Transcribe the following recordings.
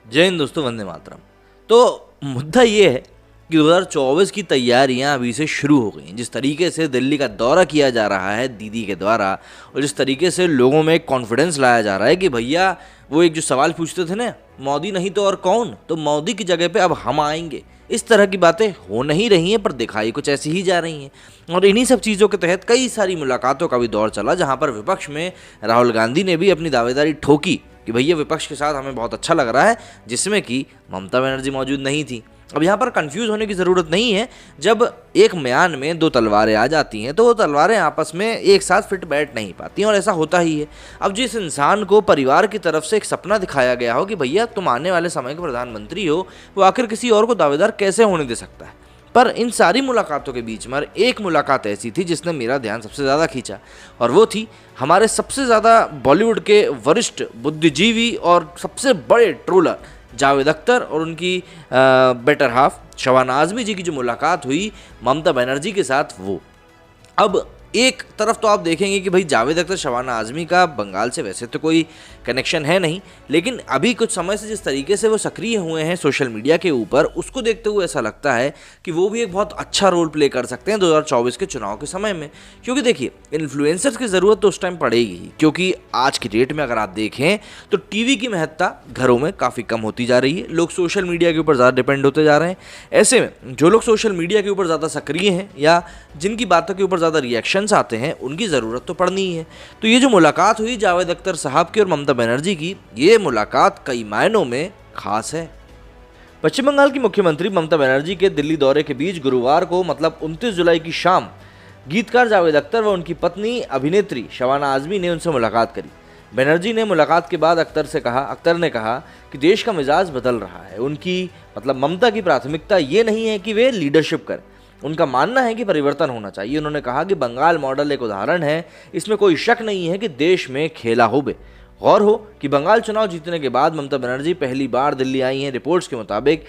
जय हिंद दोस्तों, वंदे मातरम। तो मुद्दा ये है कि 2024 की तैयारियां अभी से शुरू हो गई हैं। जिस तरीके से दिल्ली का दौरा किया जा रहा है दीदी के द्वारा, और जिस तरीके से लोगों में एक कॉन्फिडेंस लाया जा रहा है कि भैया वो एक जो सवाल पूछते थे ना, मोदी नहीं तो और कौन, तो मोदी की जगह पे अब हम आएंगे, इस तरह की बातें हो नहीं रही हैं, पर दिखाई कुछ ऐसी ही जा रही हैं। और इन्हीं सब चीज़ों के तहत कई सारी मुलाकातों का भी दौर चला, जहां पर विपक्ष में राहुल गांधी ने भी अपनी दावेदारी ठोकी कि भैया विपक्ष के साथ हमें बहुत अच्छा लग रहा है, जिसमें कि ममता बनर्जी मौजूद नहीं थी। अब यहाँ पर कंफ्यूज होने की ज़रूरत नहीं है। जब एक म्यान में दो तलवारें आ जाती हैं तो वो तलवारें आपस में एक साथ फिट बैठ नहीं पाती, और ऐसा होता ही है। अब जिस इंसान को परिवार की तरफ से एक सपना दिखाया गया हो कि भैया तुम आने वाले समय के प्रधानमंत्री हो, वो आखिर किसी और को दावेदार कैसे होने दे सकता है। पर इन सारी मुलाकातों के बीच में एक मुलाकात ऐसी थी जिसने मेरा ध्यान सबसे ज़्यादा खींचा, और वो थी हमारे सबसे ज़्यादा बॉलीवुड के वरिष्ठ बुद्धिजीवी और सबसे बड़े ट्रोलर जावेद अख्तर और उनकी बेटर हाफ शबाना आज़मी जी की जो मुलाकात हुई ममता बनर्जी के साथ। वो अब एक तरफ तो आप देखेंगे कि भाई जावेद अख्तर शबाना आज़मी का बंगाल से वैसे तो कोई कनेक्शन है नहीं, लेकिन अभी कुछ समय से जिस तरीके से वो सक्रिय हुए हैं सोशल मीडिया के ऊपर, उसको देखते हुए ऐसा लगता है कि वो भी एक बहुत अच्छा रोल प्ले कर सकते हैं 2024 के चुनाव के समय में। क्योंकि देखिए, इन्फ्लुएंसर्स की ज़रूरत तो उस टाइम पड़ेगी ही, क्योंकि आज की डेट में अगर आप देखें तो टीवी की महत्ता घरों में काफ़ी कम होती जा रही है। लोग सोशल मीडिया के ऊपर ज़्यादा डिपेंड होते जा रहे हैं। ऐसे में जो लोग सोशल मीडिया के ऊपर ज़्यादा सक्रिय हैं या जिनकी बातों के ऊपर ज़्यादा रिएक्शन आते हैं, उनकी ज़रूरत तो पड़नी ही है। तो ये जो मुलाकात हुई जावेद अख्तर साहब की और ममता बनर्जी की, ये मुलाकात कई मायनों में खास है। पश्चिम बंगाल की मुख्यमंत्री ममता बनर्जी के दिल्ली दौरे के बीच गुरुवार को मतलब 29 जुलाई की शाम गीतकार जावेद अख्तर व उनकी पत्नी अभिनेत्री शबाना आज़मी ने उनसे मुलाकात करी। बनर्जी ने मुलाकात के बाद अख्तर ने कहा कि देश का मिजाज बदल रहा है। उनकी मतलब ममता की प्राथमिकता ये नहीं है कि वे लीडरशिप करें, उनका मानना है कि परिवर्तन होना चाहिए। उन्होंने कहा कि बंगाल मॉडल एक उदाहरण है, इसमें कोई शक नहीं है कि देश में खेला होबे। गौर हो कि बंगाल चुनाव जीतने के बाद ममता बनर्जी पहली बार दिल्ली आई हैं। रिपोर्ट्स के मुताबिक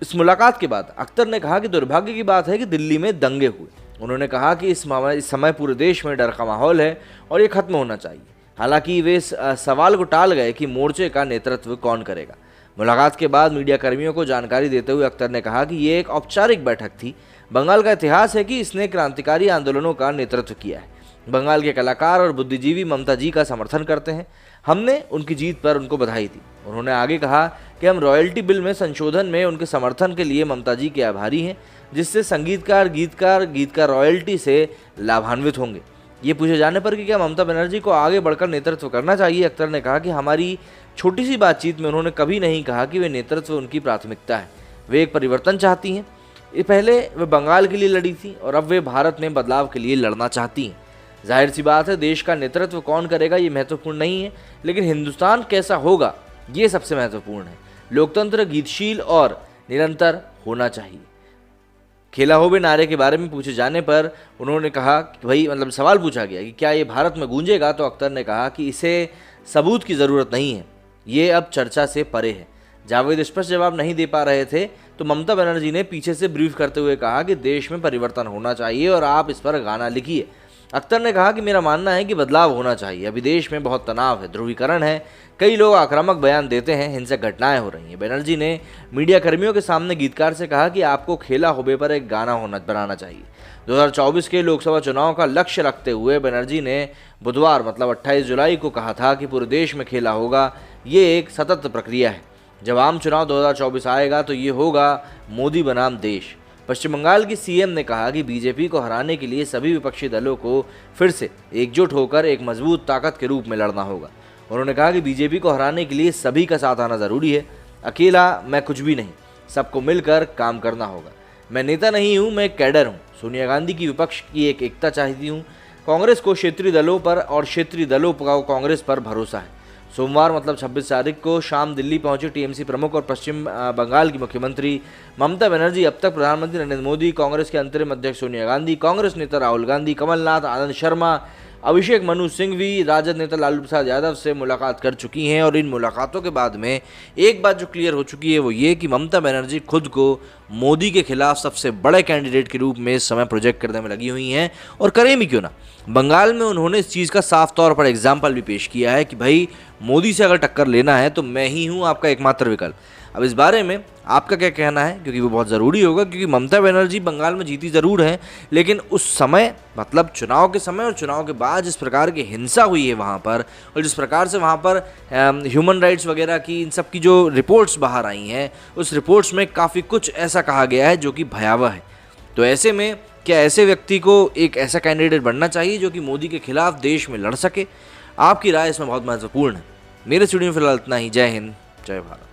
इस मुलाकात के बाद अख्तर ने कहा कि दुर्भाग्य की बात है कि दिल्ली में दंगे हुए। उन्होंने कहा कि इस समय पूरे देश में डर का माहौल है और ये खत्म होना चाहिए। हालांकि वे इस सवाल को टाल गए कि मोर्चे का नेतृत्व कौन करेगा। मुलाकात के बाद मीडिया कर्मियों को जानकारी देते हुए अख्तर ने कहा कि ये एक औपचारिक बैठक थी। बंगाल का इतिहास है कि इसने क्रांतिकारी आंदोलनों का नेतृत्व किया है। बंगाल के कलाकार और बुद्धिजीवी ममता जी का समर्थन करते हैं। हमने उनकी जीत पर उनको बधाई दी। उन्होंने आगे कहा कि हम रॉयल्टी बिल में संशोधन में उनके समर्थन के लिए ममता जी के आभारी हैं, जिससे गीतकार रॉयल्टी से लाभान्वित होंगे। ये पूछे जाने पर कि क्या ममता बनर्जी को आगे बढ़कर नेतृत्व करना चाहिए, अख्तर ने कहा कि हमारी छोटी सी बातचीत में उन्होंने कभी नहीं कहा कि वे नेतृत्व उनकी प्राथमिकता है। वे एक परिवर्तन चाहती हैं। ये पहले वे बंगाल के लिए लड़ी थी और अब वे भारत में बदलाव के लिए लड़ना चाहती हैं। जाहिर सी बात है, देश का नेतृत्व कौन करेगा ये महत्वपूर्ण नहीं है, लेकिन हिंदुस्तान कैसा होगा ये सबसे महत्वपूर्ण है। लोकतंत्र गतिशील और निरंतर होना चाहिए। खेला होबे नारे के बारे में पूछे जाने पर उन्होंने कहा कि भाई मतलब सवाल पूछा गया कि क्या ये भारत में गूंजेगा, तो अख्तर ने कहा कि इसे सबूत की ज़रूरत नहीं है, ये अब चर्चा से परे है। जावेद स्पष्ट जवाब नहीं दे पा रहे थे तो ममता बनर्जी ने पीछे से ब्रीफ करते हुए कहा कि देश में परिवर्तन होना चाहिए और आप इस पर गाना लिखिए। अख्तर ने कहा कि मेरा मानना है कि बदलाव होना चाहिए। अभी देश में बहुत तनाव है, ध्रुवीकरण है, कई लोग आक्रामक बयान देते हैं, हिंसक घटनाएं हो रही हैं। बनर्जी ने मीडिया कर्मियों के सामने गीतकार से कहा कि आपको खेला होबे पर एक गाना बनाना चाहिए। 2024 के लोकसभा चुनाव का लक्ष्य रखते हुए बनर्जी ने बुधवार मतलब 28 जुलाई को कहा था कि पूरे देश में खेला होगा। ये एक सतत प्रक्रिया है। जब आम चुनाव 2024 आएगा तो ये होगा मोदी बनाम देश। पश्चिम बंगाल की सीएम ने कहा कि बीजेपी को हराने के लिए सभी विपक्षी दलों को फिर से एकजुट होकर एक मजबूत ताकत के रूप में लड़ना होगा। उन्होंने कहा कि बीजेपी को हराने के लिए सभी का साथ आना जरूरी है। अकेला मैं कुछ भी नहीं, सबको मिलकर काम करना होगा। मैं नेता नहीं हूँ, मैं कैडर हूँ। सोनिया गांधी की विपक्ष की एक एकता चाहती हूँ। कांग्रेस को क्षेत्रीय दलों पर और क्षेत्रीय दलों को कांग्रेस पर भरोसा है। सोमवार मतलब 26 तारीख को शाम दिल्ली पहुंचे टीएमसी प्रमुख और पश्चिम बंगाल की मुख्यमंत्री ममता बनर्जी अब तक प्रधानमंत्री नरेंद्र मोदी, कांग्रेस के अंतरिम अध्यक्ष सोनिया गांधी, कांग्रेस नेता राहुल गांधी, कमलनाथ, आनंद शर्मा, अभिषेक मनु सिंघवी, राजद नेता लालू प्रसाद यादव से मुलाकात कर चुकी हैं। और इन मुलाकातों के बाद में एक बात जो क्लियर हो चुकी है वो ये कि ममता बनर्जी खुद को मोदी के खिलाफ सबसे बड़े कैंडिडेट के रूप में इस समय प्रोजेक्ट करने में लगी हुई हैं, और करें भी क्यों ना। बंगाल में उन्होंने इस चीज़ का साफ तौर पर एग्जाम्पल भी पेश किया है कि भाई मोदी से अगर टक्कर लेना है तो मैं ही हूँ आपका एकमात्र विकल्प। अब इस बारे में आपका क्या कहना है, क्योंकि वो बहुत ज़रूरी होगा, क्योंकि ममता बनर्जी बंगाल में जीती ज़रूर है, लेकिन उस समय मतलब चुनाव के समय और चुनाव के बाद जिस प्रकार की हिंसा हुई है वहाँ पर, और जिस प्रकार से वहाँ पर ह्यूमन राइट्स वगैरह की इन सब की जो रिपोर्ट्स बाहर आई हैं, उस रिपोर्ट्स में काफ़ी कुछ ऐसा कहा गया है जो कि भयावह है। तो ऐसे में क्या ऐसे व्यक्ति को एक ऐसा कैंडिडेट बनना चाहिए जो कि मोदी के खिलाफ देश में लड़ सके? आपकी राय इसमें बहुत महत्वपूर्ण है। मेरे स्टूडियो में फिलहाल इतना ही। जय हिंद, जय भारत।